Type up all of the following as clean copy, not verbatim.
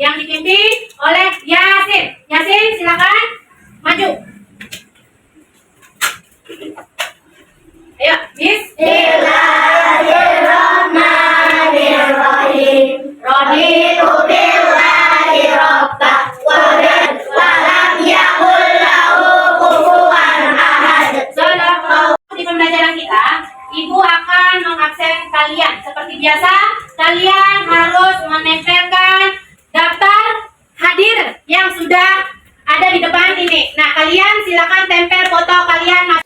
yang dipimpin oleh Yasin. Yasin, silakan maju. Ayo, Bismillahirrahmanirrahim. Raditu billahi robba wa lam yakul lahu kufuwan ahad. Di pembelajaran kita, Ibu akan mengabsen kalian. Seperti biasa, kalian harus menempelkan daftar hadir yang sudah ada di depan ini. Nah, kalian silakan tempel foto kalian.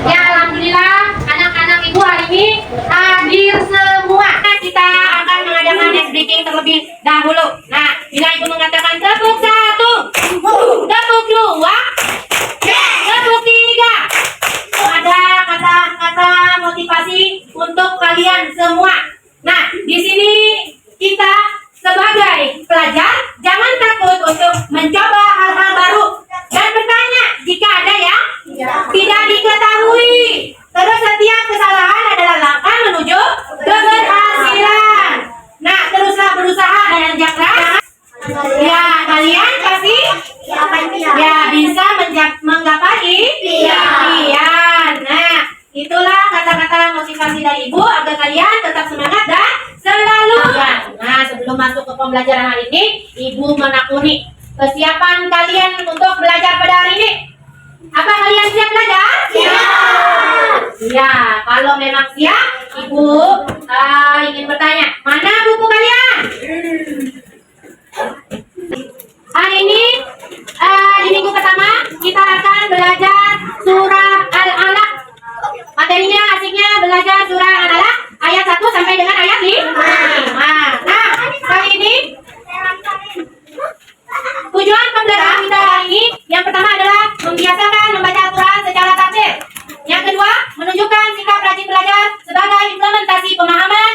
Ya, alhamdulillah anak-anak Ibu hari ini hadir semua. Kita akan mengadakan next breaking terlebih dahulu. Nah, bila Ibu mengatakan tepuk 1, tepuk 2, tepuk 3. Ada kata-kata motivasi untuk kalian semua. Nah, di sini kita sebagai pelajar jangan takut untuk mencoba hal-hal baru dan bertanya jika ada yang tidak diketahui. Terus setiap kesalahan adalah langkah menuju keberhasilan. Nah, teruslah berusaha dan jangan. Ya, kalian pasti ya bisa menggapai impian. Nah, itulah kata-kata motivasi dari Ibu agar kalian tetap semangat dan selalu. Nah, sebelum masuk ke pembelajaran hari ini, Ibu menakuni kesiapan kalian untuk belajar pada hari ini. Apa kalian siap belajar? Siap. Ya, kalau memang siap, Ibu ingin bertanya, mana buku kalian? Hari ini di minggu pertama kita akan belajar surah Al-Alaq. Materinya asiknya belajar surah Al-Alaq ayat 1 sampai dengan ayat 5. Nah, kali ini tujuan pembelajaran kita hari ini yang pertama adalah membiasakan membaca Al-Quran secara tartil. Yang kedua, menunjukkan sikap rajin belajar sebagai implementasi pemahaman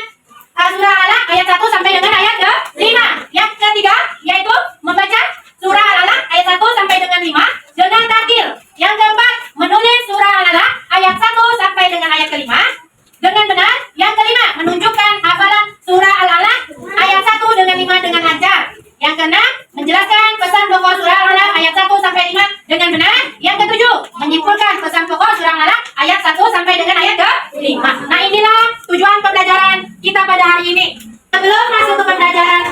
surah Al-Alaq ayat 1 sampai dengan ayat 5. Yang ketiga, yaitu membaca surah Al-Alaq ayat 1 sampai dengan 5 dengan tartil. Yang keempat, menulis surah Al-Alaq ayat 1 sampai dengan ayat ke-5 dengan benar. Yang kelima, menunjukkan hafalan surah Al-Alaq ayat 1 dengan 5 dengan lancar. Yang keenam, menjelaskan pesan pokok surah Al-Alaq ayat 1 sampai 5 dengan benar. Yang ketujuh, menyimpulkan pesan pokok surah Al-Alaq ayat 1 sampai dengan ayat ke-5. Nah, inilah tujuan pembelajaran kita pada hari ini. Sebelum masuk ke pembelajaran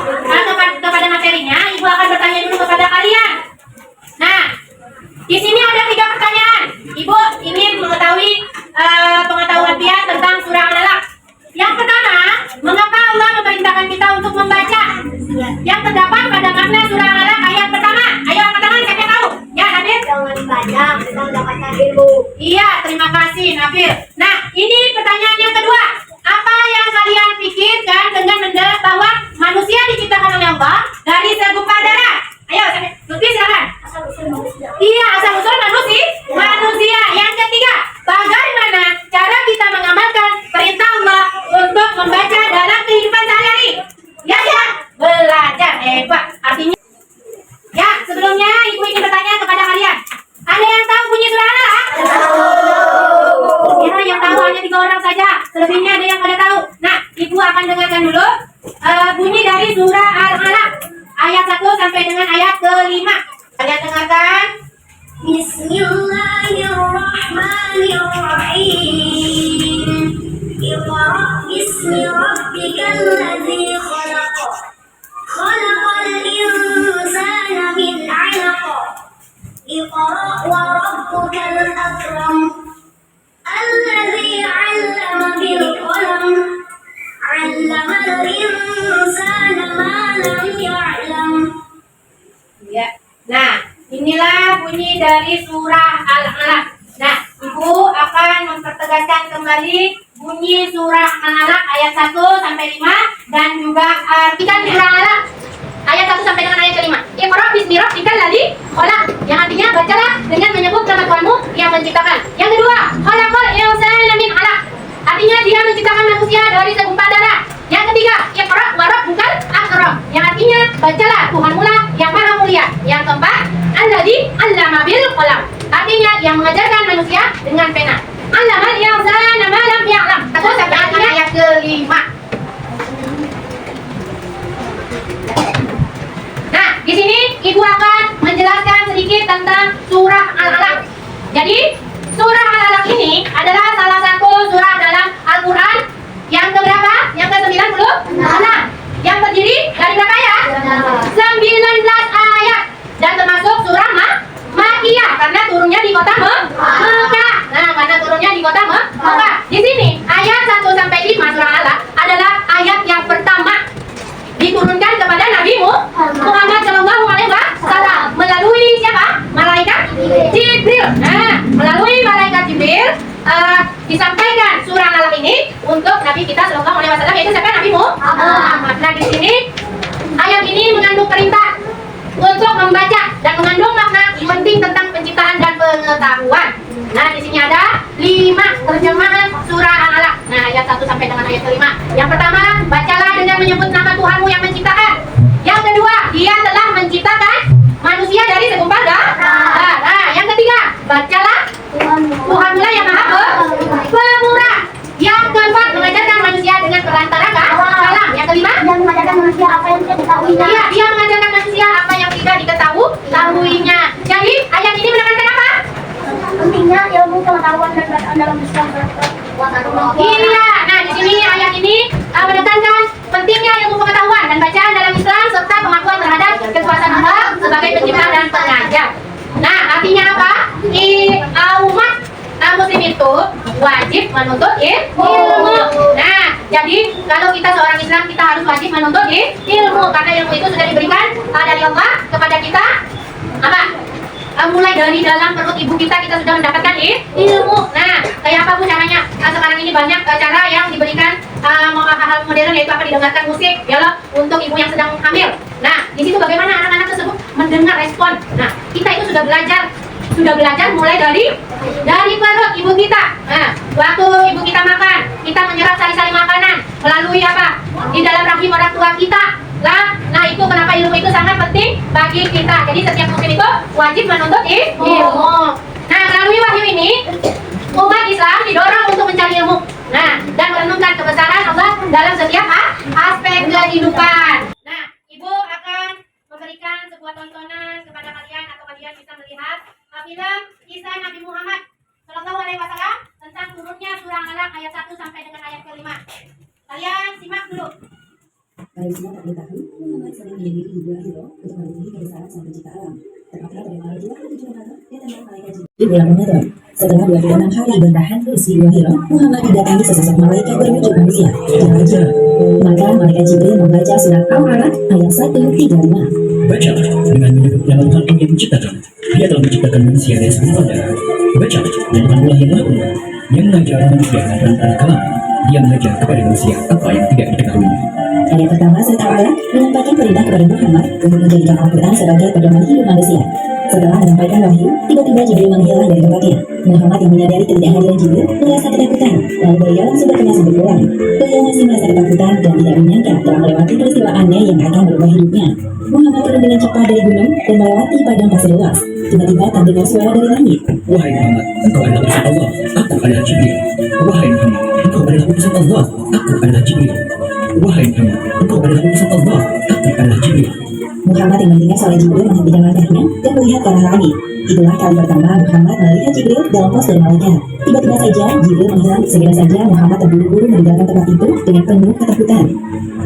kepada materinya, Ibu akan bertanya dulu kepada kalian. Nah, di sini ada 3 pertanyaan. Ibu ingin mengetahui pengetahuan pian tentang surah Al-Alaq. Yang pertama, mengapa Allah memerintahkan kita untuk membaca? Yang terdapat pada makna surah Al-Alaq ayat pertama. Ayo angkat tangan, siapa yang tahu? Ya, Nabil. Jangan banyak, kita mendapatkan ilmu. Iya, terima kasih, Nabil. Nah, ini pertanyaan yang kedua. Apa yang kalian pikirkan dengan mendengar bahwa manusia diciptakan oleh Allah dari segumpal darah? Ayo, Lutfi silakan. Iya, asal usul manusia. Yang ketiga, bagaimana cara kita mengamalkan perintah Allah untuk membaca dalam kehidupan sehari-hari? Ya, belajar. Hebat. Artinya, ya, sebelumnya Ibu ingin bertanya kepada kalian. Ada yang tahu bunyi surah Al-Alaq? Ya, yang tahu hanya 3 orang saja. Selebihnya ada yang pada tahu. Nah, Ibu akan dengarkan dulu bunyi dari surah Al-Alaq ayat 1 sampai dengan ayat ke-5. Kalian dengarkan. Bismillahirrahmanirrahim. Iqra bismi rabbikal ladzi khalaq. Khalaqal insana min 'alaq. Iqra wa rabbukal akram. Alladzi 'allama bil qalam. 'Allamal insana ma lam ya'lam. Ya. Nah, inilah bunyi dari surah Al-Alaq. Nah, Ibu akan mempertegaskan kembali bunyi surah Al-Alaq ayat 1 sampai 5 dan juga artikan surah Al-Alaq. yang mengajarkan manusia dengan pena. Allamal insana ma lam ya'lam. Terus sampai akhirnya ayat kelima. Nah, di sini ibu akan menjelaskan sedikit tentang surah Al-Alaq. Jadi, surah Al-Alaq ini adalah salah satu surah dalam Al-Quran yang keberapa? Yang ke-96. Yang terdiri dari berapa ayat? 19 ayat. Dan termasuk surah Makkiyah karena turunnya di kota Mekah. Nah, karena turunnya di kota Mekah. Di sini ayat 1 sampai 5 surah Al-Alaq adalah ayat yang pertama diturunkan kepada Nabi Muhammad Shallallahu Alaihi Wasallam melalui siapa? Malaikat Jibril. Nah, melalui malaikat Jibril disampaikan surah Al-Alaq ini untuk Nabi kita Shallallahu Alaihi Wasallam, yaitu siapa? Nabi Muhammad. Nah, di sini ayat ini mengandung perintah untuk membaca dan mengandung makna penting tentang penciptaan dan pengetahuan. Nah, di sini ada 5 terjemahan surah Al-Alaq. Nah, ayat 1 sampai dengan ayat ke-5. Yang pertama, bacalah dengan menyebut nama Tuhanmu yang menciptakan. Yang kedua, Dia telah menciptakan manusia dari segumpal darah. Nah, yang ketiga, bacalah Tuhanmulah yang Maha Pemurah. Yang keempat, mengajarkan manusia dengan perantara kalam. Yang kelima, Yang mengajarkan manusia apa yang tidak diketahuinya. iya, Dia mengajarkan manusia apa yang tidak diketahuinya. Jadi, ayat ini menekankan apa? Pentingnya ilmu pengetahuan dan bacaan dalam Islam. Iya, nah di sini ayat ini menekankan pentingnya ilmu pengetahuan dan bacaan dalam Islam serta pengakuan terhadap kekuasaan Allah sebagai pencipta dan pengajar. Nah, artinya apa? Umat muslim itu wajib menuntut ilmu. Nah, jadi kalau kita seorang Islam, kita harus wajib menuntut ilmu karena ilmu itu sudah diberikan dari Allah kepada kita. Apa? Mulai dari dalam perut ibu kita sudah mendapatkan ilmu. Nah, kayak apa Bu caranya? Sekarang ini banyak cara yang diberikan hal-hal modern, yaitu apa? Didengarkan musik ya loh, untuk ibu yang sedang hamil. Nah, di situ bagaimana anak-anak tersebut mendengar respon. Nah, kita itu sudah belajar mulai dari perut ibu kita. Nah, waktu ibu kita makan, kita menyerap sari-sari makanan melalui apa? Di dalam rahim orang tua kita. Nah, itu kenapa ilmu itu sangat penting bagi kita. Jadi setiap muslim itu wajib menuntut ilmu. Nah, melalui wahyu ini umat Islam didorong untuk mencari ilmu. Nah, dan merenungkan kebesaran Allah dalam setiap aspek kehidupan. Nah, ibu akan memberikan sebuah tontonan kepada kalian, atau kalian bisa melihat film kisah Nabi Muhammad Shallallahu Alaihi Wasallam tentang turunnya surah Al-Alaq ayat 1 sampai dengan ayat ke-5. Kalian simak dulu. Pada usia 40 tahun, Muhammad sering menyendiri di Gua Hiro untuk memenuhi kebesaran Sang Pencipta Alam. Tepatnya pada malam 27 Ramadan, datanglah malaikat Jibril di bulan Ramadan. Setelah 26 hari bertahan terus di Gua Hiro, Muhammad didatangi sesosok malaikat berwujud manusia, Jibril. Maka malaikat Jibril membaca surat Al-Alaq ayat 135. Baca dengan menyebut nama Tuhan yang menciptakan. Dia telah menciptakan manusia dari segumpal darah. Baca dan Tuhanlah yang Maha Pemurah, yang mengajar manusia dengan perantara kalam. Dia mengajar kepada manusia apa yang tidak diketahui. Ayat pertama surat Al-Alaq menyampaikan perintah kepada Muhammad untuk menjadikan Al-Quran sebagai pedoman hidup manusia. Setelah menyampaikan wahyu, tiba-tiba Jibril menghilang dari tempatnya. Muhammad yang menyadari ketidakhadiran Jibril merasa ketakutan, lalu beliau langsung berkemas untuk pulang. Beliau masih merasa ketakutan dan tidak menyangka telah melewati peristiwa aneh yang akan merubah hidupnya. Muhammad turun dengan cepat dari gunung dan melewati padang pasir luas. Tiba-tiba terdengar suara dari langit. Wahai Muhammad, engkau adalah utusan Allah, aku adalah Jibril. Wahai Muhammad, engkau adalah utusan Allah, aku adalah Jibril. Wahai Muhammad, engkau adalah utusan Allah, aku adalah Jibril. Muhammad yang mendengar suara Jibril menghentikan langkahnya dan melihat ke arah langit. Itulah kali pertama Muhammad melihat Jibril dalam pos dari malaikat. Tiba-tiba saja Jibril menghilang. Segera saja Muhammad terburu-buru meninggalkan tempat itu dengan penuh ketakutan.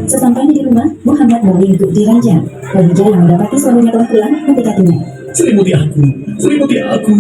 Sesampainya di rumah, Muhammad meringkuk di ranjang. Khadijah yang mendapati suaminya telah pulang mendekatinya. Selimuti aku, selimuti aku.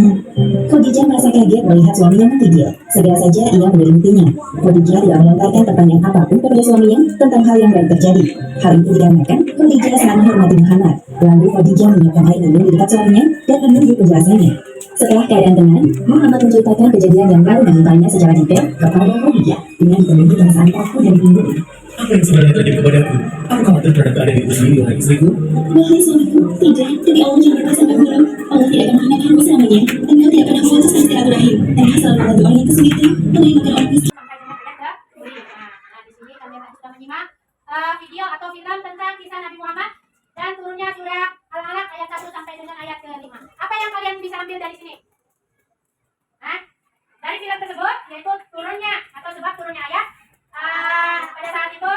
Khadijah merasa kaget melihat suaminya menggigil. Segera saja ia menyelimutinya. Khadijah tidak melontarkan pertanyaan apapun kepada suaminya tentang hal yang baru terjadi. Hal itu dikarenakan Khadijah sangat menghormati Muhammad. Lalu Khadijah menyiapkan air minum di dekat suaminya dan menunggu penjelasannya. Setelah keadaan tenang, Muhammad menceritakan kejadian yang baru ditimpanya secara detail kepada Khadijah dengan dipenuhi perasaan takut dan bingung. Apa yang sebenarnya terjadi kepadaku? Aku khawatir terhadap keadaan itu sendiri, wahai istriku. Wahai suamiku, tidak, demi Allah jangan merasa bergurau. Allah tidak akan menghinakanmu selamanya. Engkau tidak pernah memutuskan silaturahim. Engkau selalu membantu orang yang kesulitan, mengerimkan orang miskin. Sampai dengan ayat ke-5. Nah, di sini kalian sudah menyimak video atau film tentang kisah Nabi Muhammad dan turunnya surah Al-Alaq ayat 1 sampai dengan ayat ke-5. Apa yang kalian bisa ambil dari sini? dari film tersebut, yaitu turunnya atau sebab turunnya ayat. Pada saat itu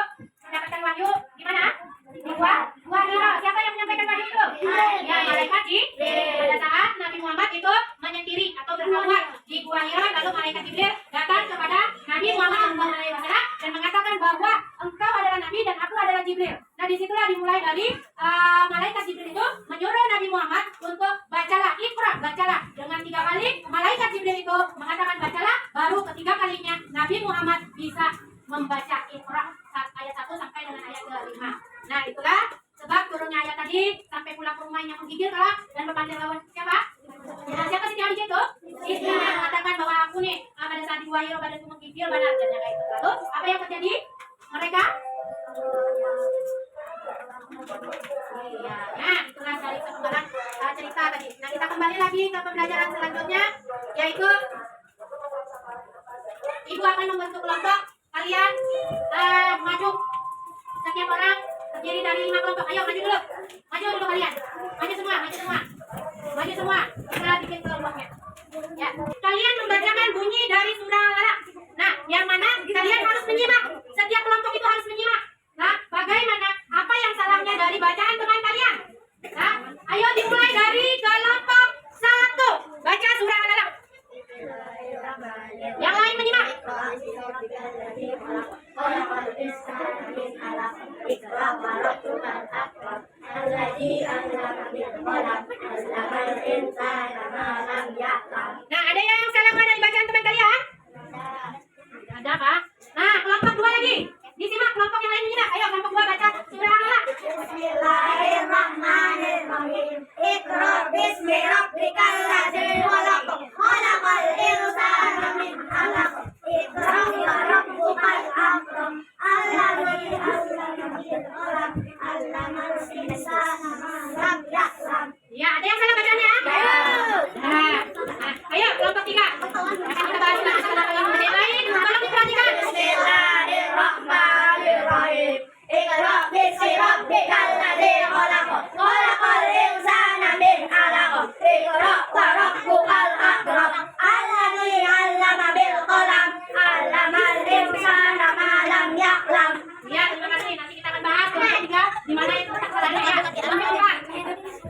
mendapatkan wahyu gimana? Dua hero. Siapa yang menyampaikan wahyu itu? Ya, malaikat Jibril. Pada saat Nabi Muhammad itu menyendiri atau berkhulwat di gua Hira, lalu malaikat Jibril datang kepada Nabi Muhammad SAW dan mengatakan bahwa engkau adalah Nabi dan aku adalah Jibril. Nah, disitulah dimulai dari malaikat Jibril itu menyuruh Nabi Muhammad untuk bacalah, Iqra, bacalah. Dengan 3 kali malaikat Jibril itu mengatakan bacalah, baru ketiga kalinya Nabi Muhammad bisa membaca Iqra ayat 1 sampai dengan ayat ke-5. Nah, itulah sebab turunnya ayat tadi. Sampai pulang ke rumahnya menggigil kelak dan berpanjang lawan siapa? Ya, siapa sih Khadijah itu? Itu yang mengatakan bahwa aku nih pada saat di Gua Hira badanku menggigil, pada akhirnya kayak itu. Lalu apa yang terjadi? Mereka iya. Nah, itulah dari perkembangan cerita tadi. Nah, kita kembali lagi ke pembelajaran selanjutnya, yaitu Ibu akan membentuk kelompok. Kalian maju. Setiap orang terdiri dari 5 kelompok. Ayo maju dulu. Maju dulu kalian. Maju semua, maju semua. Maju semua. Kita bikin kelompoknya. Ya. Kalian membacakan bunyi dari surah Al-Alaq. Nah, yang mana kalian harus menyimak. Setiap kelompok itu harus menyimak. Nah, bagaimana? Apa yang salahnya dari bacaan teman kalian? Nah, ayo dimulai dari kelompok 1. Baca surah Al-Alaq. Yang lain menyimak. Nah, ada yang salah nggak dari bacaan teman kalian? Ada apa? Nah, kelompok 2 lagi. Disimak kelompok yang lain menyimak. Ayo kelompok 2 baca surah Al-Alaq. Bismillahirrahmanirrahim. Iqra bismi rabbikal ladzi khalaq. Khalaqal insana min 'alaq. Iqra wa rabbukal akram. Alladzi 'allama bil qalam. 'Allamal insana ma lam ya'lam. Ya, ada yang salah bacanya? Nah, ayo kelompok 3. Akan kita bahas masalah yang lain. Tolong diperhatikan. Bismillahirrahmanirrahim. Iqra bismi rabbikal ladzi khalaq. Khalaqal insana min 'alaq. Iqra wa rabbukal akram. Alladzi 'allama bil qalam. 'Allamal insana ma lam ya'lam. Ya, terima kasih. Nanti kita akan bahas kelompok 3 di mana itu kesalahannya ya. Kelompok 4.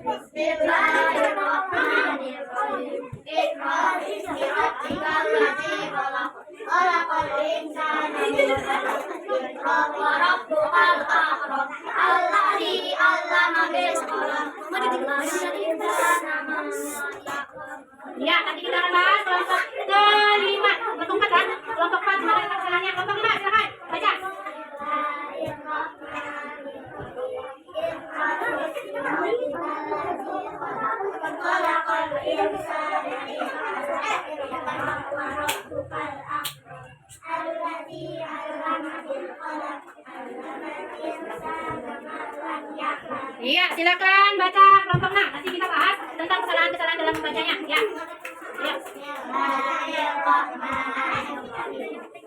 Bismillahirrahmanirrahim. Iqra bismi rabbikal ladzi khalaq. Khalaqal insana min 'alaq. Iqra wa rabbukal akram. Alladzi 'allama bil qalam. 'Allamal insana ma lam ya'lam. Ya, nanti kita akan bahas kelompok ke-5. Kelompok 4 kan? Kelompok 4 di mana letak kesalahannya? Kelompok 5, silakan. Baca. Iya, silakan baca kelompok 6. Nanti kita bahas tentang kesalahan-kesalahan dalam membacanya. Ya. Ya.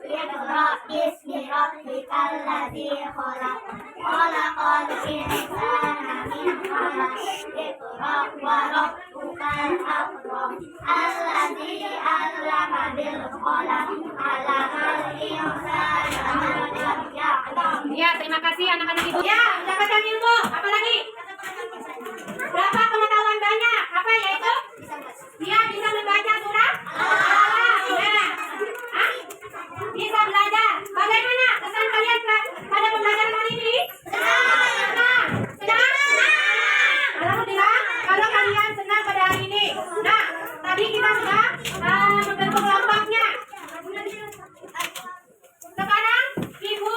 Iqra bismi rabbikal ladzi khalaq. Khalaqal insana min 'alaq. Iqra wa rabbukal akram. Alladzi 'allama bil qalam. 'Allamal insana ma lam ya'lam. Ya, terima kasih anak-anak ibu. Ya, mendapatkan ilmu. Apa lagi? Berapa pengetahuan banyak? Apa yaitu? Dia bisa membaca surah Al-Alaq. Ya. Hah? Bisa belajar. Bagaimana kesan kalian pada pembelajaran hari ini? Senang. Senang? Alhamdulillah. Kalau kalian senang pada hari ini. Nah, tadi kita sudah membentuk kelompoknya. Sekarang ibu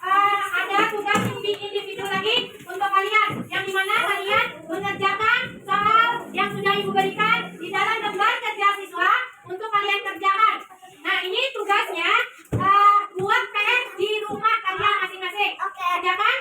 ada tugas individu lagi untuk kalian, yang dimana kalian mengerjakan soal yang sudah ibu berikan di dalam lembar kerja siswa untuk kalian kerjakan. Nah, ini tugasnya buat PR di rumah kalian masing-masing. Kerjakan